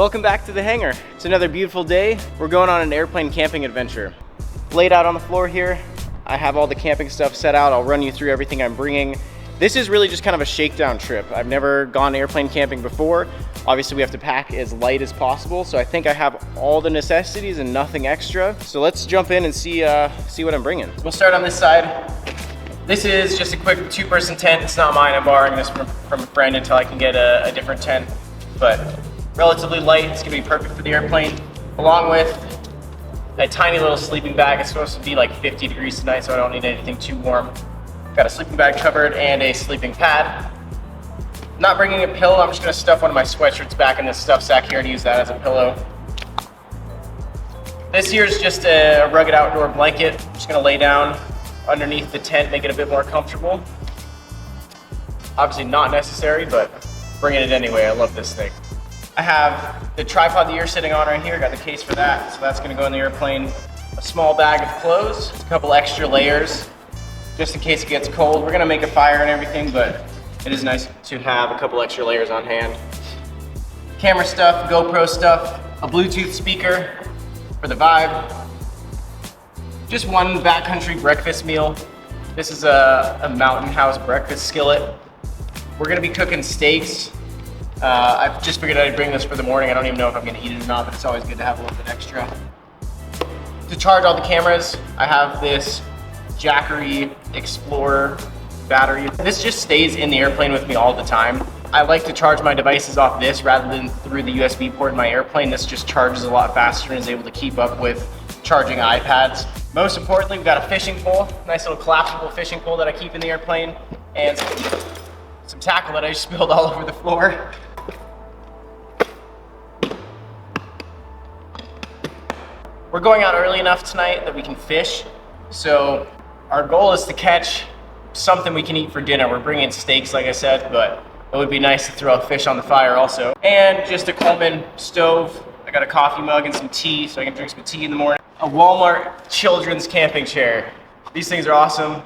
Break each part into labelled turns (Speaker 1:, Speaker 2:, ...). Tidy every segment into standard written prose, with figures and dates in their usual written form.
Speaker 1: Welcome back to the hangar. It's another beautiful day. We're going on an airplane camping adventure. Laid out on the floor here, I have all the camping stuff set out. I'll run you through everything I'm bringing. This is really just kind of a shakedown trip. I've never gone airplane camping before. Obviously we have to pack as light as possible, so I think I have all the necessities and nothing extra. So let's jump in and see what I'm bringing. We'll start on this side. This is just a quick 2-person tent. It's not mine. I'm borrowing this from a friend until I can get a different tent. But relatively light. It's gonna be perfect for the airplane. Along with a tiny little sleeping bag. It's supposed to be like 50 degrees tonight, so I don't need anything too warm. Got a sleeping bag covered and a sleeping pad. Not bringing a pillow. I'm just gonna stuff one of my sweatshirts back in this stuff sack here and use that as a pillow. This here is just a rugged outdoor blanket. I'm just gonna lay down underneath the tent, make it a bit more comfortable. Obviously not necessary, but bringing it anyway. I love this thing. I have the tripod that you're sitting on right here. Got the case for that, so that's gonna go in the airplane. A small bag of clothes, a couple extra layers, just in case it gets cold. We're gonna make a fire and everything, but it is nice to have a couple extra layers on hand. Camera stuff, GoPro stuff, a Bluetooth speaker for the vibe. Just one backcountry breakfast meal. This is a Mountain House breakfast skillet. We're gonna be cooking steaks. I just figured I'd bring this for the morning. I don't even know if I'm gonna eat it or not, but it's always good to have a little bit extra. To charge all the cameras, I have this Jackery Explorer battery. This just stays in the airplane with me all the time. I like to charge my devices off this rather than through the USB port in my airplane. This just charges a lot faster and is able to keep up with charging iPads. Most importantly, we've got a fishing pole, nice little collapsible fishing pole that I keep in the airplane, and some tackle that I just spilled all over the floor. We're going out early enough tonight that we can fish, so our goal is to catch something we can eat for dinner. We're bringing steaks, like I said, but it would be nice to throw a fish on the fire also. And just a Coleman stove. I got a coffee mug and some tea, so I can drink some tea in the morning. A Walmart children's camping chair. These things are awesome.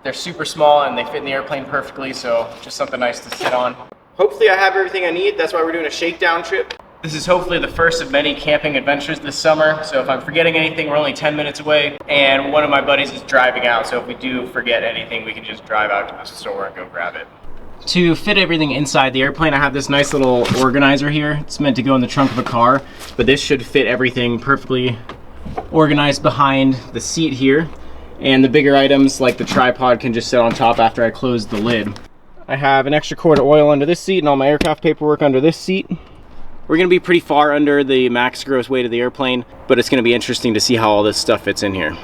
Speaker 1: They're super small and they fit in the airplane perfectly, so just something nice to sit on. Hopefully I have everything I need. That's why we're doing a shakedown trip. This is hopefully the first of many camping adventures this summer, so if I'm forgetting anything, we're only 10 minutes away, and one of my buddies is driving out, so if we do forget anything, we can just drive out to the store and go grab it. To fit everything inside the airplane, I have this nice little organizer here. It's meant to go in the trunk of a car, but this should fit everything perfectly organized behind the seat here, and the bigger items like the tripod can just sit on top after I close the lid. I have an extra quart of oil under this seat and all my aircraft paperwork under this seat. We're gonna be pretty far under the max gross weight of the airplane, but it's gonna be interesting to see how all this stuff fits in here. I'm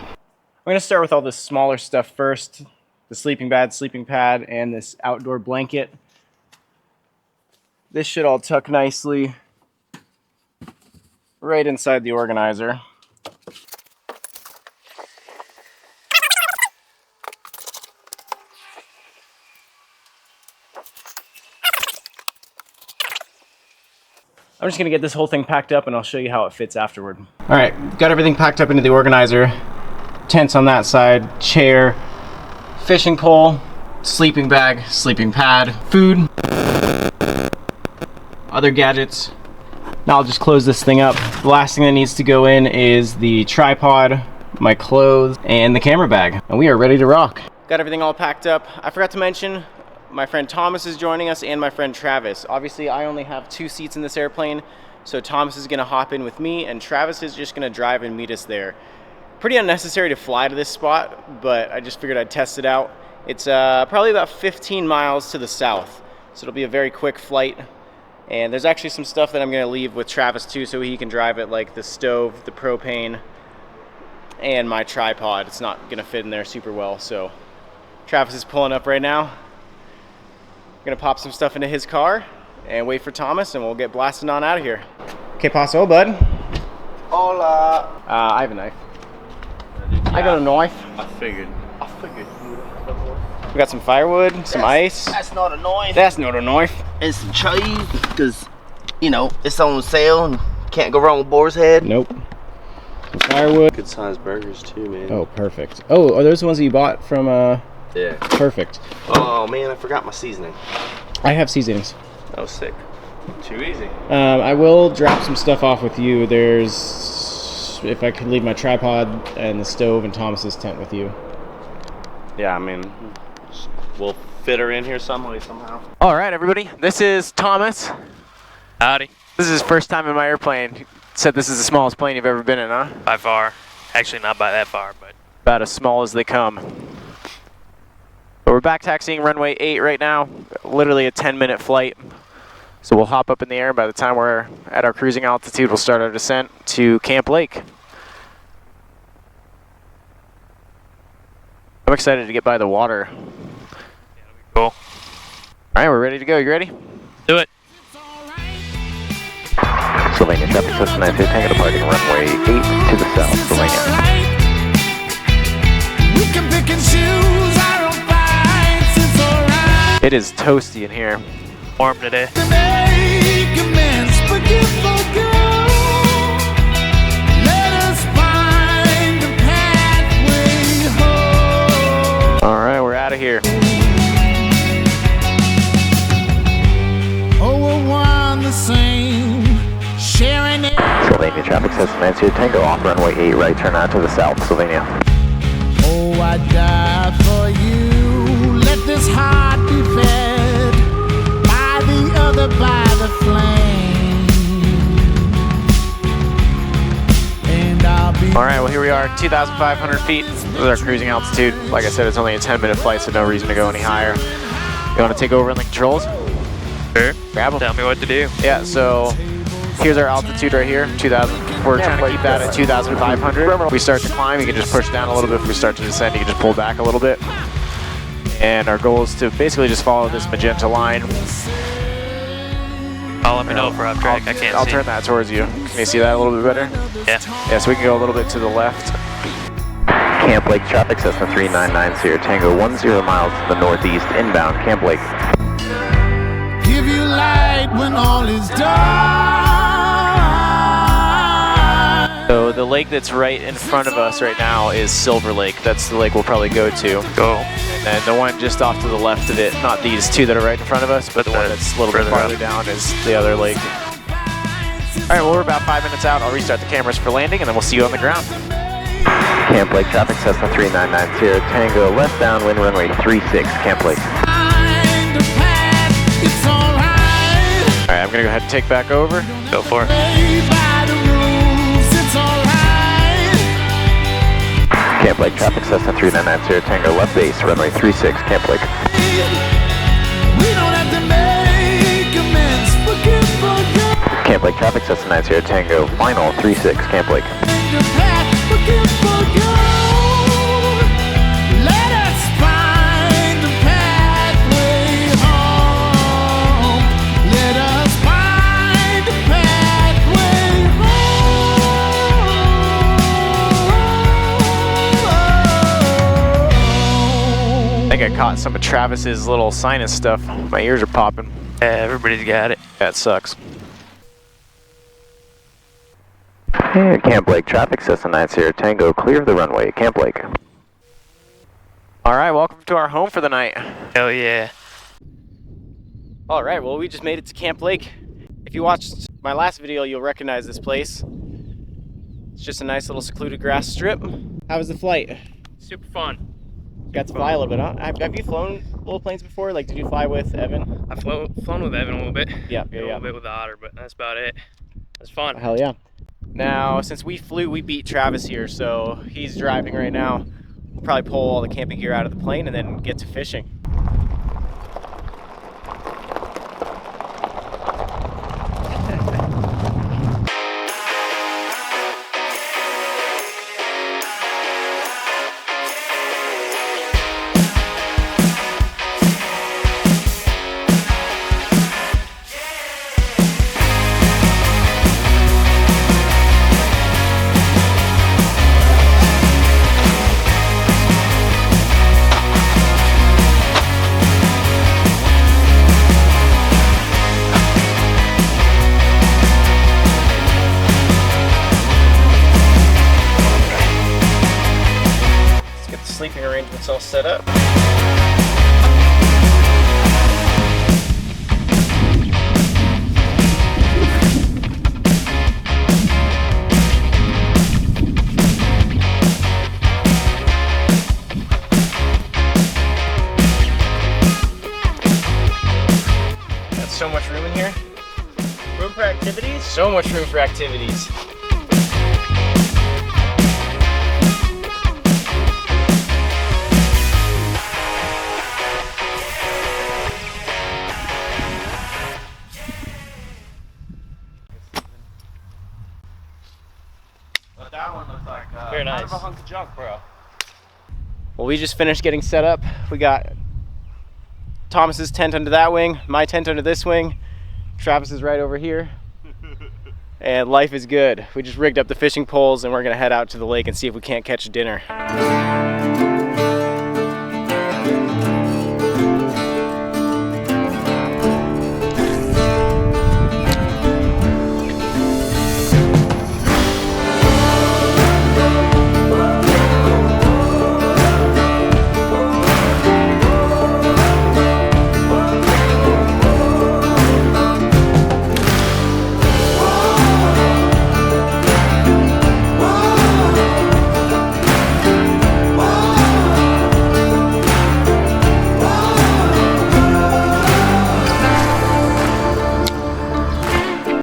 Speaker 1: gonna start with all this smaller stuff first. The sleeping bag, sleeping pad, and this outdoor blanket. This should all tuck nicely right inside the organizer. I'm just gonna get this whole thing packed up and I'll show you how it fits afterward. All right, got everything packed up into the organizer. Tents on that side, chair, fishing pole, sleeping bag, sleeping pad, food, other gadgets. Now I'll just close this thing up. The last thing that needs to go in is the tripod, my clothes, and the camera bag. And we are ready to rock. Got everything all packed up. I forgot to mention, my friend Thomas is joining us and my friend Travis. Obviously, I only have 2 seats in this airplane, so Thomas is gonna hop in with me and Travis is just gonna drive and meet us there. Pretty unnecessary to fly to this spot, but I just figured I'd test it out. It's probably about 15 miles to the south, so it'll be a very quick flight. And there's actually some stuff that I'm gonna leave with Travis too, so he can drive it, like the stove, the propane, and my tripod. It's not gonna fit in there super well, so Travis is pulling up right now. I'm gonna pop some stuff into his car and wait for Thomas, and we'll get blasting on out of here. Que paso, bud?
Speaker 2: Hola.
Speaker 1: I have a knife. I got a knife.
Speaker 2: I figured.
Speaker 1: We got some firewood, some ice.
Speaker 2: That's not a knife.
Speaker 1: That's not a knife.
Speaker 2: And some cheese, because, you know, it's on sale and can't go wrong with Boar's Head.
Speaker 1: Nope. Some firewood.
Speaker 3: Good sized burgers too, man.
Speaker 1: Oh, perfect. Oh, are those the ones that you bought from,
Speaker 3: Yeah.
Speaker 1: Perfect.
Speaker 3: Oh man, I forgot my seasoning.
Speaker 1: I have seasonings.
Speaker 3: That was sick.
Speaker 2: Too easy.
Speaker 1: I will drop some stuff off with you. There's, if I could leave my tripod and the stove and Thomas's tent with you.
Speaker 2: Yeah, I mean, we'll fit her in here some way, somehow.
Speaker 1: All right, everybody. This is Thomas.
Speaker 3: Howdy.
Speaker 1: This is his first time in my airplane. He said this is the smallest plane you've ever been in, huh?
Speaker 3: By far. Actually, not by that far, but.
Speaker 1: About as small as they come. But we're back taxiing runway 8 right now. Literally a 10-minute flight. So we'll hop up in the air. By the time we're at our cruising altitude, we'll start our descent to Camp Lake. I'm excited to get by the water.
Speaker 3: Yeah, that'll be cool.
Speaker 1: All right, we're ready to go. You ready?
Speaker 3: Do it.
Speaker 4: Sylvania traffic system 92 Tango departing runway 8 to the south, Sylvania.
Speaker 1: It is toasty in here.
Speaker 3: Warm today.
Speaker 1: All right, we're out of here.
Speaker 4: Sylvania traffic system 92 Tango off runway 8 right turn out to the south, Sylvania.
Speaker 5: Oh, I died for you. Let this heart be fed by the other, by the flame. And I'll be.
Speaker 1: All right, well, here we are, 2,500 feet. This is our cruising altitude. Like I said, it's only a 10-minute flight, so no reason to go any higher. You want to take over in the controls?
Speaker 3: Sure.
Speaker 1: Grab them.
Speaker 3: Tell me what to do.
Speaker 1: Yeah, so here's our altitude right here, 2,000. We're trying to keep that at 2,500. If we start to climb, you can just push down a little bit. If we start to descend, you can just pull back a little bit. And our goal is to basically just follow this magenta line.
Speaker 3: I'll let me know if we're off track. I can't
Speaker 1: I'll
Speaker 3: see.
Speaker 1: turn that towards you. Can you see that a little bit better?
Speaker 3: Yeah.
Speaker 1: Yeah, so we can go a little bit to the left.
Speaker 4: Camp Lake traffic system 3990 Tango 10 miles to the northeast inbound Camp Lake.
Speaker 5: Give you light when all is dark.
Speaker 1: So the lake that's right in front of us right now is Silver Lake. That's the lake we'll probably go to.
Speaker 3: Go.
Speaker 1: And then the one just off to the left of it, not these two that are right in front of us, but the one that's a little bit
Speaker 3: Further
Speaker 1: farther
Speaker 3: up.
Speaker 1: down is the other lake. All right, well, we're about 5 minutes out. I'll restart the cameras for landing, and then we'll see you on the ground.
Speaker 4: Camp Lake traffic system 3990 Tango left downwind runway 36 Camp Lake.
Speaker 5: Find a path, it's alright.
Speaker 1: All right, I'm gonna go ahead and take back over.
Speaker 3: Go for it.
Speaker 5: Play by the rules, it's alright.
Speaker 4: Camp Lake traffic system 3990 Tango left base runway 36 Camp Lake.
Speaker 5: We don't have to make amends. Forgive, forget.
Speaker 4: Camp Lake traffic system 90 Tango final 36 Camp Lake.
Speaker 5: The path, forgive, forget. Let us find the pathway home. Let us find the pathway home.
Speaker 1: I think I caught some of Travis's little sinus stuff. My ears are popping.
Speaker 3: Yeah, everybody's got it.
Speaker 1: That sucks.
Speaker 4: Camp Lake traffic system 90 Tango clear the runway Camp Lake.
Speaker 1: All right, welcome to our home for the night.
Speaker 3: Hell yeah.
Speaker 1: All right, well, we just made it to Camp Lake. If you watched my last video, you'll recognize this place. It's just a nice little secluded grass strip. How was the flight?
Speaker 3: Super fun.
Speaker 1: Got to fly a little bit, huh? Have you flown little planes before? Like, did you fly with Evan?
Speaker 3: I've flown with Evan a little bit.
Speaker 1: Yeah,
Speaker 3: A little bit with the Otter, but that's about it. It's fun.
Speaker 1: Hell yeah. Now, since we flew, we beat Travis here, so he's driving right now. We'll probably pull all the camping gear out of the plane and then get to fishing. Sleeping arrangements all set up. So much room for activities.
Speaker 2: That one looks like
Speaker 3: Very nice.
Speaker 2: kind of a hunk of junk, bro.
Speaker 1: Well, we just finished getting set up. We got Thomas's tent under that wing, my tent under this wing, Travis is right over here, and life is good. We just rigged up the fishing poles and we're gonna head out to the lake and see if we can't catch dinner.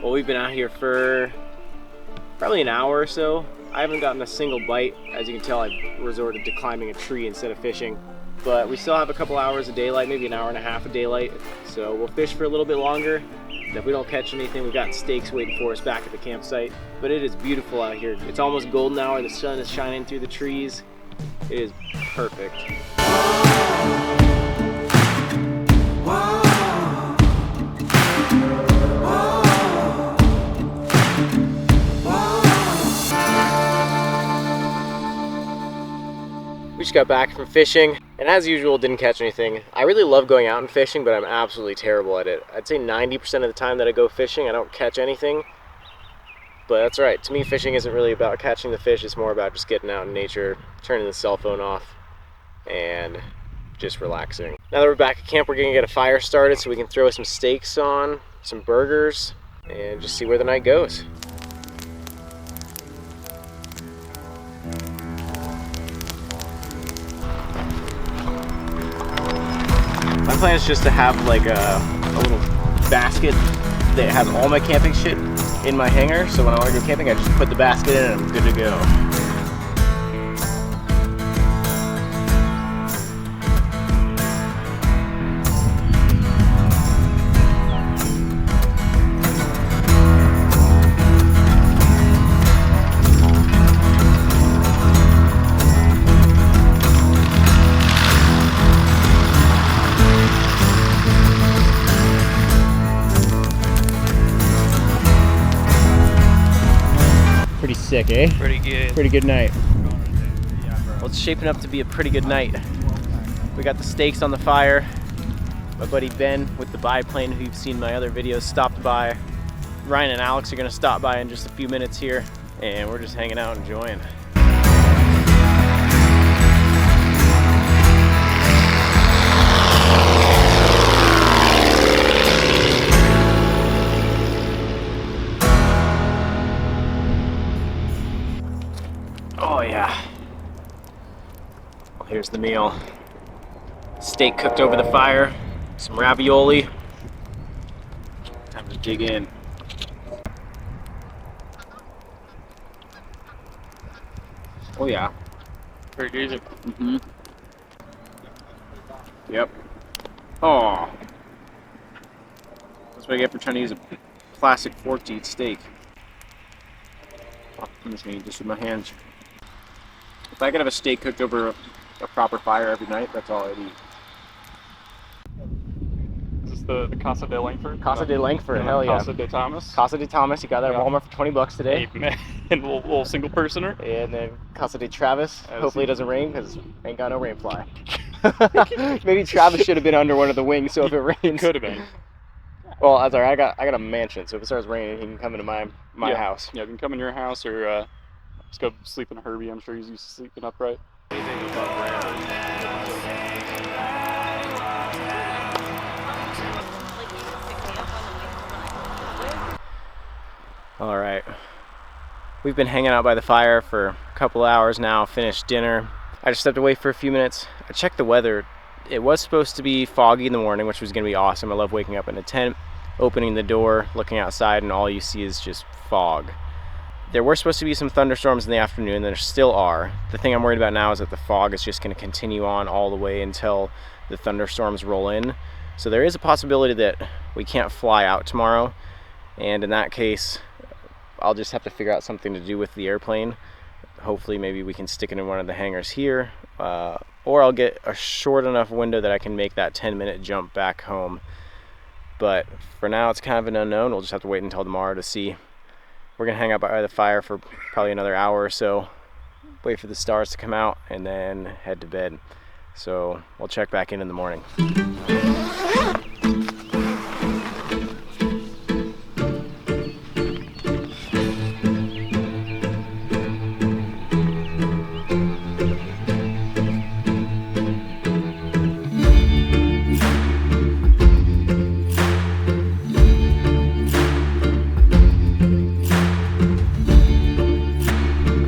Speaker 1: We've been out here for probably an hour or so. I haven't gotten a single bite. As you can tell, I've resorted to climbing a tree instead of fishing. But we still have a couple hours of daylight, maybe an hour and a half of daylight. So we'll fish for a little bit longer. If we don't catch anything, we've got steaks waiting for us back at the campsite. But it is beautiful out here. It's almost golden hour. The sun is shining through the trees. It is perfect. We just got back from fishing, and as usual, didn't catch anything. I really love going out and fishing, but I'm absolutely terrible at it. I'd say 90% of the time that I go fishing, I don't catch anything. But that's right. To me, fishing isn't really about catching the fish. It's more about just getting out in nature, turning the cell phone off, and just relaxing. Now that we're back at camp, we're gonna get a fire started so we can throw some steaks on, some burgers, and just see where the night goes. My plan is just to have like a little basket that has all my camping shit in my hangar, so when I want to go camping I just put the basket in and I'm good to go. Pretty sick, eh?
Speaker 3: Pretty good.
Speaker 1: Pretty good night. Well, it's shaping up to be a pretty good night. We got the steaks on the fire. My buddy Ben with the biplane, who you've seen in my other videos, stopped by. Ryan and Alex are gonna stop by in just a few minutes here, and we're just hanging out enjoying. Oh yeah. Well, here's the meal. Steak cooked over the fire, some ravioli. Time to dig in. Oh yeah.
Speaker 3: Pretty easy.
Speaker 1: Mm-hmm. Yep. Oh. That's what I get for trying to use a plastic fork to eat steak. I'm just gonna eat this with my hands. If I could have a steak cooked over a proper fire every night, that's all I'd eat.
Speaker 6: Is this the Casa de Langford?
Speaker 1: Casa de Langford, hell yeah.
Speaker 6: Casa de Thomas.
Speaker 1: Casa de Thomas, you got that at
Speaker 6: Yeah.
Speaker 1: Walmart for 20 bucks today.
Speaker 6: Hey, man, little single personer.
Speaker 1: And then Casa de Travis.
Speaker 6: As
Speaker 1: Hopefully it doesn't rain because ain't got no rain fly. Maybe Travis should have been under one of the wings so if it rains.
Speaker 6: Could have been.
Speaker 1: Well, that's alright. I got a mansion, so if it starts raining, he can come into my house.
Speaker 6: Yeah, you can come in your house or just go sleep in a Herbie. I'm sure he's used to sleeping upright.
Speaker 1: All right. We've been hanging out by the fire for a couple hours now, finished dinner. I just stepped away for a few minutes. I checked the weather. It was supposed to be foggy in the morning, which was gonna be awesome. I love waking up in a tent. opening the door, looking outside, and all you see is just fog. There were supposed to be some thunderstorms in the afternoon, there still are. The thing I'm worried about now is that the fog is just going to continue on all the way until the thunderstorms roll in. So there is a possibility that we can't fly out tomorrow, and in that case, I'll just have to figure out something to do with the airplane. Hopefully maybe we can stick it in one of the hangars here, or I'll get a short enough window that I can make that 10-minute jump back home. But for now, it's kind of an unknown. We'll just have to wait until tomorrow to see. We're gonna hang out by the fire for probably another hour or so, wait for the stars to come out, and then head to bed. So we'll check back in the morning.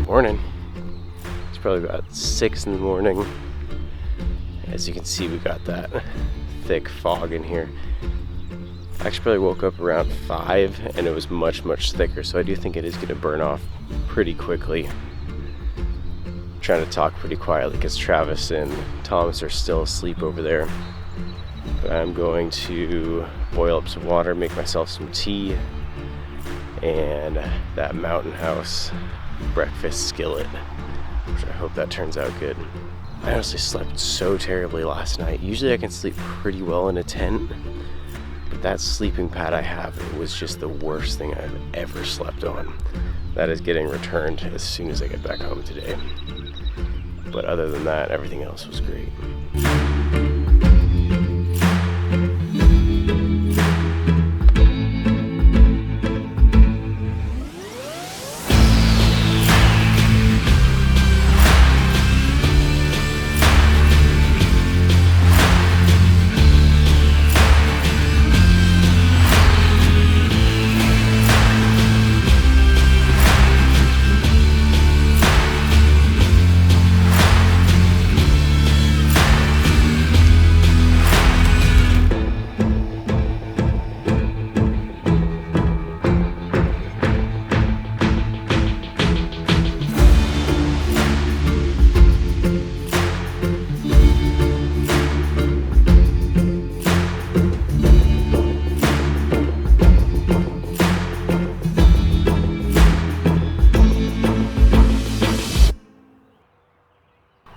Speaker 1: Morning. It's probably about 6 in the morning. As you can see, we got that thick fog in here. I actually probably woke up around 5 and it was much thicker, so I do think it is going to burn off pretty quickly. I'm trying to talk pretty quietly because Travis and Thomas are still asleep over there. But I'm going to boil up some water, make myself some tea, and that Mountain House breakfast skillet, which I hope that turns out good. I honestly slept so terribly last night. Usually I can sleep pretty well in a tent, but that sleeping pad I have, it was just the worst thing I've ever slept on. That is getting returned as soon as I get back home today. But other than that, everything else was great.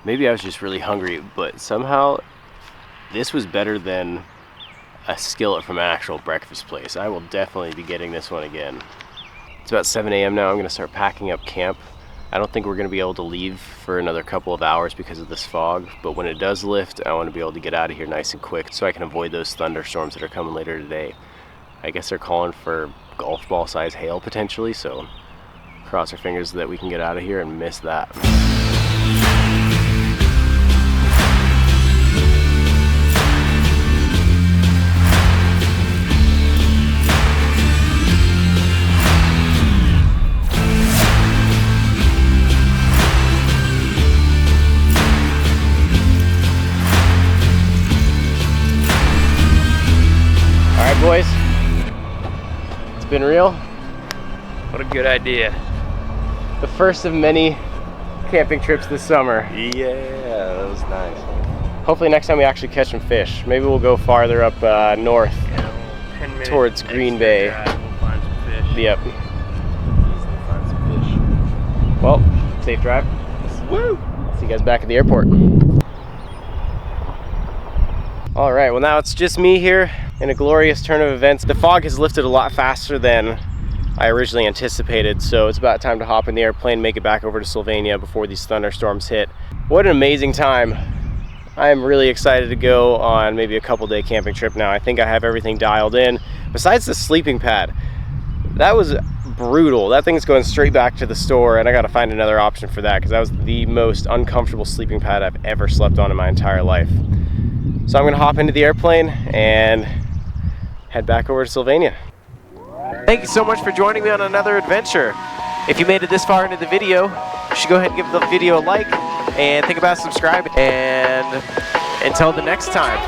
Speaker 1: Maybe I was just really hungry, but somehow this was better than a skillet from an actual breakfast place. I will definitely be getting this one again. It's about 7 a.m. now. I'm gonna start packing up camp. I don't think we're gonna be able to leave for another couple of hours because of this fog, but when it does lift, I wanna be able to get out of here nice and quick so I can avoid those thunderstorms that are coming later today. I guess they're calling for golf ball size hail potentially, so cross our fingers that we can get out of here and miss that. Boys, it's been real.
Speaker 3: What a good idea.
Speaker 1: The first of many camping trips this summer.
Speaker 2: Yeah, that was nice.
Speaker 1: Hopefully next time we actually catch some fish. Maybe we'll go farther up north,
Speaker 3: 10 minutes
Speaker 1: towards Green Bay.
Speaker 3: Drive, we'll find some fish.
Speaker 1: Yep.
Speaker 2: Easily find some fish.
Speaker 1: Well, safe drive.
Speaker 2: Woo!
Speaker 1: See you guys back at the airport. All right, well now it's just me here in a glorious turn of events. The fog has lifted a lot faster than I originally anticipated, so it's about time to hop in the airplane, make it back over to Sylvania before these thunderstorms hit. What an amazing time. I am really excited to go on maybe a couple-day camping trip now. I think I have everything dialed in. Besides the sleeping pad, that was brutal. That thing's going straight back to the store, and I gotta find another option for that because that was the most uncomfortable sleeping pad I've ever slept on in my entire life. So I'm gonna hop into the airplane and head back over to Sylvania.
Speaker 7: Thank you so much for joining me on another adventure. If you made it this far into the video, you should go ahead and give the video a like and think about subscribing. And until the next time.